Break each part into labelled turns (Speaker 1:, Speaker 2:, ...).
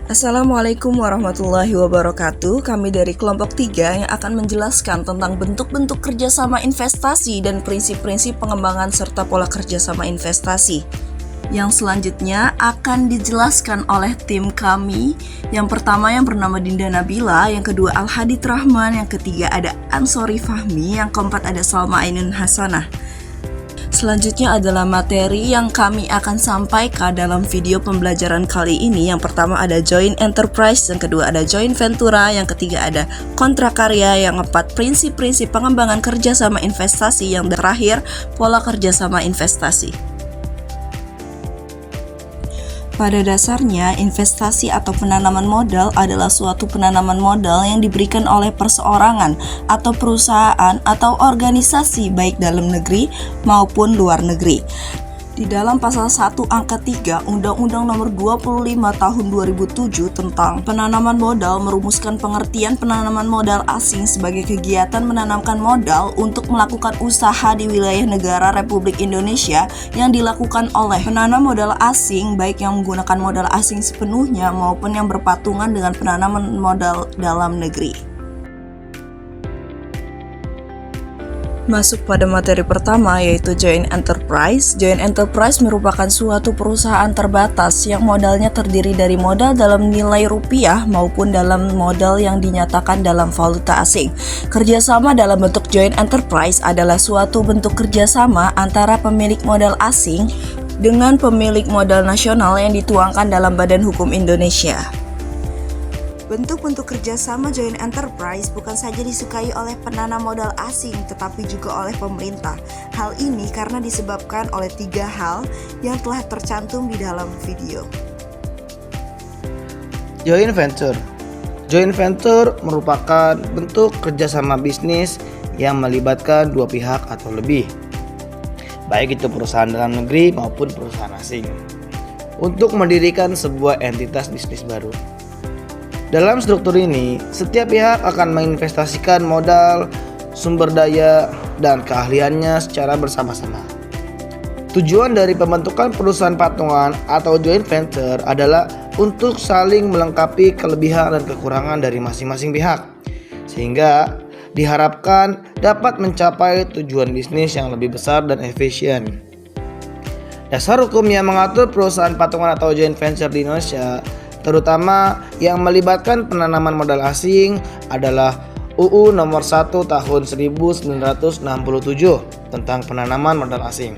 Speaker 1: Assalamualaikum warahmatullahi wabarakatuh. Kami dari kelompok 3 yang akan menjelaskan tentang bentuk-bentuk kerjasama investasi dan prinsip-prinsip pengembangan serta pola kerjasama investasi. Yang selanjutnya akan dijelaskan oleh tim kami. Yang pertama yang bernama Dinda Nabila, yang kedua Al-Hadid Rahman, yang ketiga ada Ansori Fahmi, yang keempat ada Salma Ainun Hasanah. Selanjutnya adalah materi yang kami akan sampaikan dalam video pembelajaran kali ini. Yang pertama ada joint enterprise, yang kedua ada joint ventura, yang ketiga ada kontrakarya, yang keempat prinsip-prinsip pengembangan kerjasama investasi, yang terakhir pola kerjasama investasi. Pada dasarnya, investasi atau penanaman modal adalah suatu penanaman modal yang diberikan oleh perseorangan atau perusahaan atau organisasi baik dalam negeri maupun luar negeri. Di dalam pasal 1 angka 3 Undang-Undang Nomor 25 Tahun 2007 tentang penanaman modal merumuskan pengertian penanaman modal asing sebagai kegiatan menanamkan modal untuk melakukan usaha di wilayah negara Republik Indonesia yang dilakukan oleh penanam modal asing baik yang menggunakan modal asing sepenuhnya maupun yang berpatungan dengan penanaman modal dalam negeri. Masuk pada materi pertama yaitu joint enterprise. Joint enterprise merupakan suatu perusahaan terbatas yang modalnya terdiri dari modal dalam nilai rupiah maupun dalam modal yang dinyatakan dalam valuta asing. Kerjasama dalam bentuk joint enterprise adalah suatu bentuk kerjasama antara pemilik modal asing dengan pemilik modal nasional yang dituangkan dalam Badan Hukum Indonesia. Bentuk-bentuk kerjasama joint enterprise bukan saja disukai oleh penanam modal asing tetapi juga oleh pemerintah. Hal ini karena disebabkan oleh 3 hal yang telah tercantum di dalam video.
Speaker 2: Joint venture. Joint venture merupakan bentuk kerjasama bisnis yang melibatkan dua pihak atau lebih, baik itu perusahaan dalam negeri maupun perusahaan asing, untuk mendirikan sebuah entitas bisnis baru. Dalam struktur ini, setiap pihak akan menginvestasikan modal, sumber daya, dan keahliannya secara bersama-sama. Tujuan dari pembentukan perusahaan patungan atau joint venture adalah untuk saling melengkapi kelebihan dan kekurangan dari masing-masing pihak, sehingga diharapkan dapat mencapai tujuan bisnis yang lebih besar dan efisien. Dasar hukum yang mengatur perusahaan patungan atau joint venture di Indonesia, terutama yang melibatkan penanaman modal asing, adalah UU Nomor 1 Tahun 1967 tentang penanaman modal asing.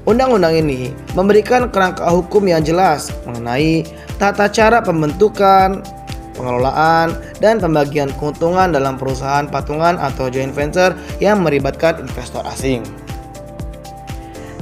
Speaker 2: Undang-undang ini memberikan kerangka hukum yang jelas mengenai tata cara pembentukan, pengelolaan, dan pembagian keuntungan dalam perusahaan patungan atau joint venture yang melibatkan investor asing.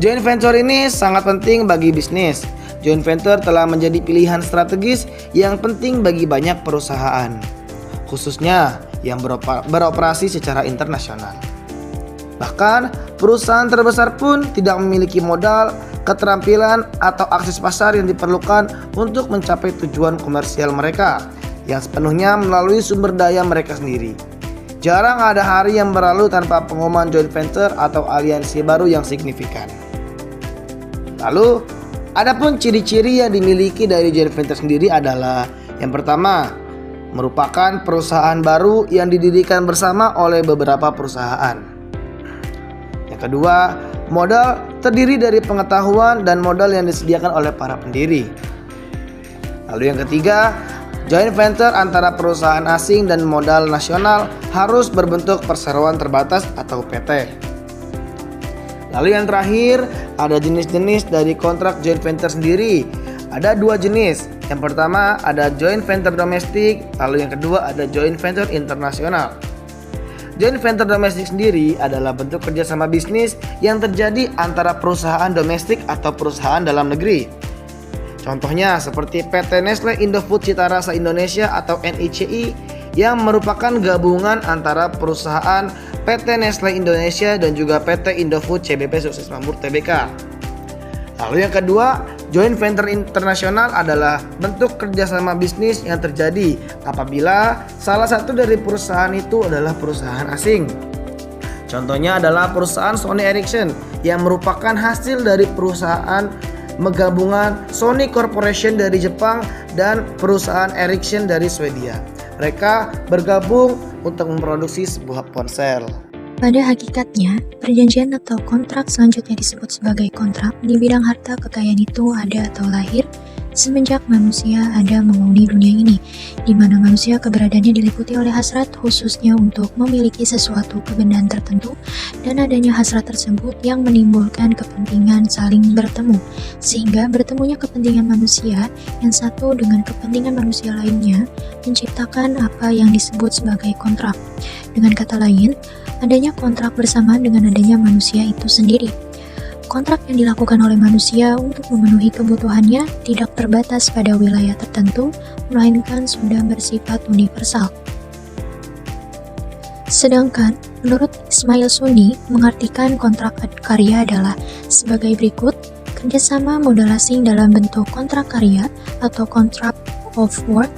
Speaker 2: Joint venture ini sangat penting bagi bisnis. Joint venture telah menjadi pilihan strategis yang penting bagi banyak perusahaan, khususnya yang beroperasi secara internasional. Bahkan, perusahaan terbesar pun tidak memiliki modal, keterampilan, atau akses pasar yang diperlukan untuk mencapai tujuan komersial mereka, yang sepenuhnya melalui sumber daya mereka sendiri. Jarang ada hari yang berlalu tanpa pengumuman joint venture atau aliansi baru yang signifikan. Lalu, adapun ciri-ciri yang dimiliki dari joint venture sendiri adalah: yang pertama, merupakan perusahaan baru yang didirikan bersama oleh beberapa perusahaan. Yang kedua, modal terdiri dari pengetahuan dan modal yang disediakan oleh para pendiri. Lalu yang ketiga, joint venture antara perusahaan asing dan modal nasional harus berbentuk perseroan terbatas atau PT. Lalu yang terakhir, ada jenis-jenis dari kontrak joint venture sendiri. Ada 2 jenis. Yang pertama ada joint venture domestik, lalu yang kedua ada joint venture internasional. Joint venture domestik sendiri adalah bentuk kerjasama bisnis yang terjadi antara perusahaan domestik atau perusahaan dalam negeri. Contohnya seperti PT Nestle Indofood Cita Rasa Indonesia atau NICI, yang merupakan gabungan antara perusahaan PT Nestle Indonesia dan juga PT Indofood CBP Sukses Makmur Tbk. Lalu yang kedua, joint venture internasional adalah bentuk kerjasama bisnis yang terjadi apabila salah satu dari perusahaan itu adalah perusahaan asing. Contohnya adalah perusahaan Sony Ericsson yang merupakan hasil dari perusahaan menggabungan Sony Corporation dari Jepang dan perusahaan Ericsson dari Swedia. Mereka bergabung untuk memproduksi sebuah ponsel.
Speaker 3: Pada hakikatnya, perjanjian atau kontrak selanjutnya disebut sebagai kontrak di bidang harta kekayaan itu ada atau lahir semenjak manusia ada menghuni dunia ini, di mana manusia keberadaannya diliputi oleh hasrat khususnya untuk memiliki sesuatu kebendaan tertentu, dan adanya hasrat tersebut yang menimbulkan kepentingan saling bertemu, sehingga bertemunya kepentingan manusia yang satu dengan kepentingan manusia lainnya menciptakan apa yang disebut sebagai kontrak. Dengan kata lain, adanya kontrak bersamaan dengan adanya manusia itu sendiri. Kontrak yang dilakukan oleh manusia untuk memenuhi kebutuhannya tidak terbatas pada wilayah tertentu, melainkan sudah bersifat universal. Sedangkan, menurut Ismail Sunni, mengartikan kontrak karya adalah sebagai berikut: kerjasama modal asing dalam bentuk kontrak karya atau contract of work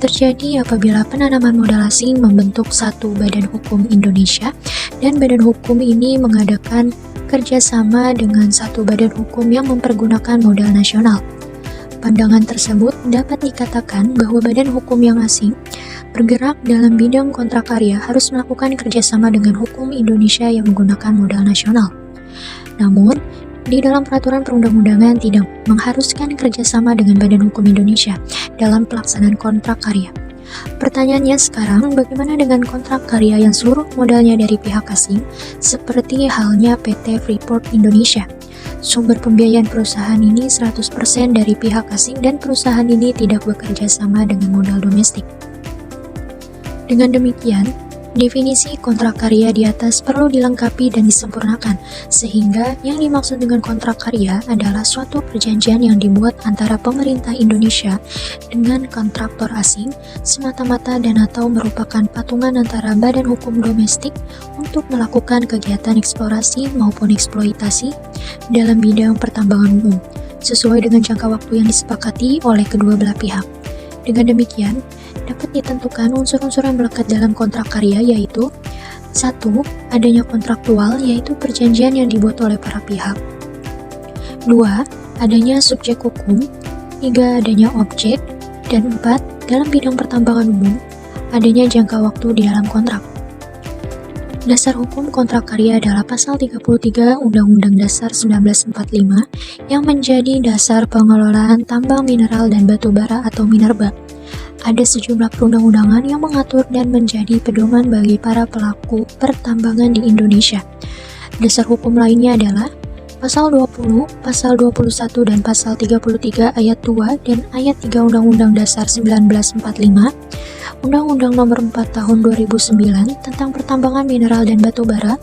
Speaker 3: terjadi apabila penanaman modal asing membentuk satu badan hukum Indonesia, dan badan hukum ini mengadakan kerjasama dengan satu badan hukum yang mempergunakan modal nasional. Pandangan tersebut dapat dikatakan bahwa badan hukum yang asing bergerak dalam bidang kontrak karya harus melakukan kerjasama dengan hukum Indonesia yang menggunakan modal nasional. Namun, di dalam peraturan perundang-undangan tidak mengharuskan kerjasama dengan badan hukum Indonesia dalam pelaksanaan kontrak karya. Pertanyaannya sekarang, bagaimana dengan kontrak karya yang seluruh modalnya dari pihak asing, seperti halnya PT Freeport Indonesia? Sumber pembiayaan perusahaan ini 100% dari pihak asing dan perusahaan ini tidak bekerja sama dengan modal domestik. Dengan demikian, definisi kontrak karya di atas perlu dilengkapi dan disempurnakan, sehingga yang dimaksud dengan kontrak karya adalah suatu perjanjian yang dibuat antara pemerintah Indonesia dengan kontraktor asing semata-mata dan atau merupakan patungan antara badan hukum domestik untuk melakukan kegiatan eksplorasi maupun eksploitasi dalam bidang pertambangan umum, sesuai dengan jangka waktu yang disepakati oleh kedua belah pihak. Dengan demikian, dapat ditentukan unsur-unsur yang melekat dalam kontrak karya, yaitu 1. Adanya kontraktual, yaitu perjanjian yang dibuat oleh para pihak. 2. Adanya subjek hukum. 3. Adanya objek. Dan 4. Dalam bidang pertambangan umum, adanya jangka waktu di dalam kontrak. Dasar hukum kontrak karya adalah pasal 33 Undang-Undang Dasar 1945 yang menjadi dasar pengelolaan tambang mineral dan batu bara atau minerba. Ada sejumlah perundang-undangan yang mengatur dan menjadi pedoman bagi para pelaku pertambangan di Indonesia. Dasar hukum lainnya adalah Pasal 20, Pasal 21, dan Pasal 33 Ayat 2 dan Ayat 3 Undang-Undang Dasar 1945, Undang-Undang Nomor 4 Tahun 2009 tentang Pertambangan Mineral dan Batu Bara,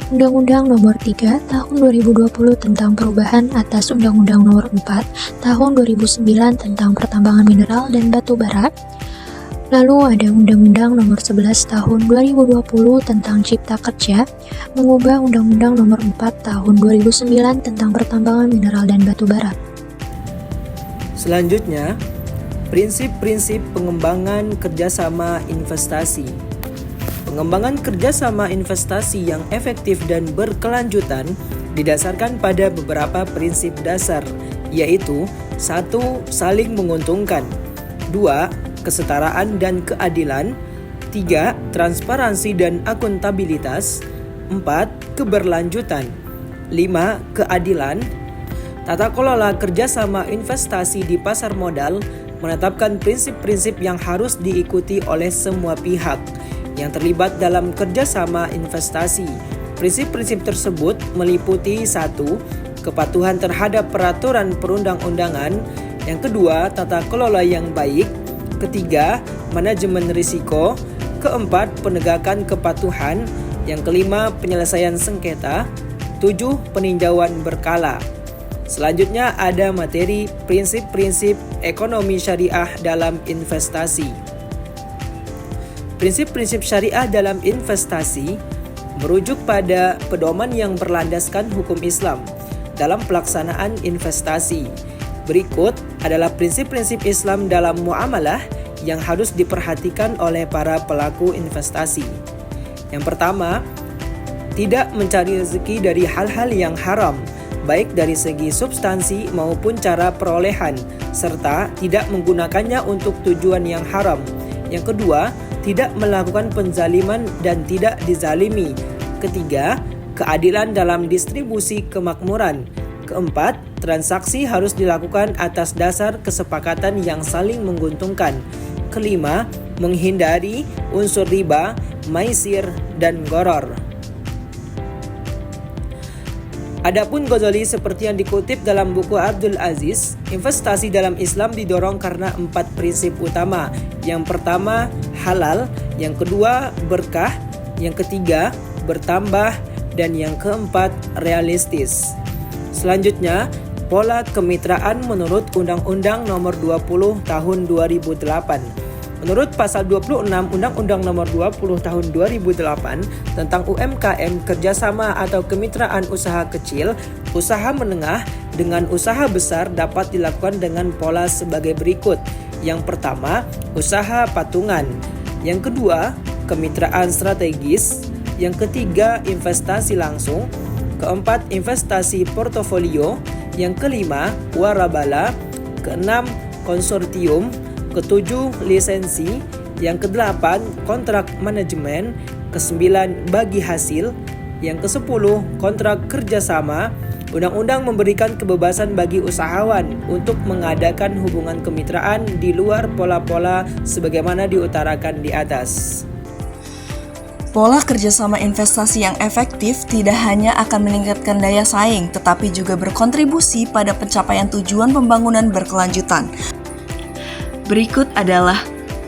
Speaker 3: Undang-Undang Nomor 3 Tahun 2020 tentang perubahan atas Undang-Undang Nomor 4 Tahun 2009 tentang Pertambangan Mineral dan Batu Bara. Lalu ada Undang-Undang Nomor 11 Tahun 2020 tentang Cipta Kerja, mengubah Undang-Undang Nomor 4 Tahun 2009 tentang Pertambangan Mineral dan Batu Bara.
Speaker 4: Selanjutnya, prinsip-prinsip pengembangan kerjasama investasi. Pengembangan kerjasama investasi yang efektif dan berkelanjutan didasarkan pada beberapa prinsip dasar, yaitu 1. Saling menguntungkan, 2. Kesetaraan dan keadilan, 3. Transparansi dan akuntabilitas, 4. Keberlanjutan, 5. Keadilan. Tata kelola kerjasama investasi di pasar modal menetapkan prinsip-prinsip yang harus diikuti oleh semua pihak yang terlibat dalam kerjasama investasi. Prinsip-prinsip tersebut meliputi 1. Kepatuhan terhadap peraturan perundang-undangan, yang kedua, tata kelola yang baik, ketiga, manajemen risiko, keempat, penegakan kepatuhan, yang kelima, penyelesaian sengketa, 7. Peninjauan berkala. Selanjutnya ada materi prinsip-prinsip ekonomi syariah dalam investasi. Prinsip-prinsip syariah dalam investasi merujuk pada pedoman yang berlandaskan hukum Islam dalam pelaksanaan investasi. Berikut adalah prinsip-prinsip Islam dalam muamalah yang harus diperhatikan oleh para pelaku investasi. Yang pertama, tidak mencari rezeki dari hal-hal yang haram, baik dari segi substansi maupun cara perolehan, serta tidak menggunakannya untuk tujuan yang haram. Yang kedua, tidak melakukan penzaliman dan tidak dizalimi. Ketiga, keadilan dalam distribusi kemakmuran. Keempat, transaksi harus dilakukan atas dasar kesepakatan yang saling menguntungkan. Kelima, menghindari unsur riba, maisir, dan gharar. Adapun Ghazali seperti yang dikutip dalam buku Abdul Aziz, investasi dalam Islam didorong karena 4 prinsip utama. Yang pertama, halal. Yang kedua, berkah. Yang ketiga, bertambah. Dan yang keempat, realistis. Selanjutnya, pola kemitraan menurut Undang-Undang Nomor 20 Tahun 2008. Menurut Pasal 26 Undang-Undang Nomor 20 Tahun 2008 tentang UMKM, kerjasama atau kemitraan usaha kecil, usaha menengah dengan usaha besar dapat dilakukan dengan pola sebagai berikut. Yang pertama, usaha patungan. Yang kedua, kemitraan strategis. Yang ketiga, investasi langsung. Keempat, investasi portofolio. Yang kelima, warabala. Keenam, konsortium. Ketujuh, lisensi. Yang kedelapan, kontrak manajemen. Kesembilan, bagi hasil. Yang kesepuluh, kontrak kerjasama. Undang-undang memberikan kebebasan bagi usahawan untuk mengadakan hubungan kemitraan di luar pola-pola sebagaimana diutarakan di atas.
Speaker 1: Pola kerjasama investasi yang efektif tidak hanya akan meningkatkan daya saing, tetapi juga berkontribusi pada pencapaian tujuan pembangunan berkelanjutan. Berikut adalah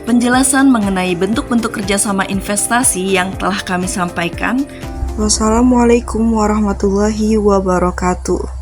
Speaker 1: penjelasan mengenai bentuk-bentuk kerjasama investasi yang telah kami sampaikan. Wassalamualaikum warahmatullahi wabarakatuh.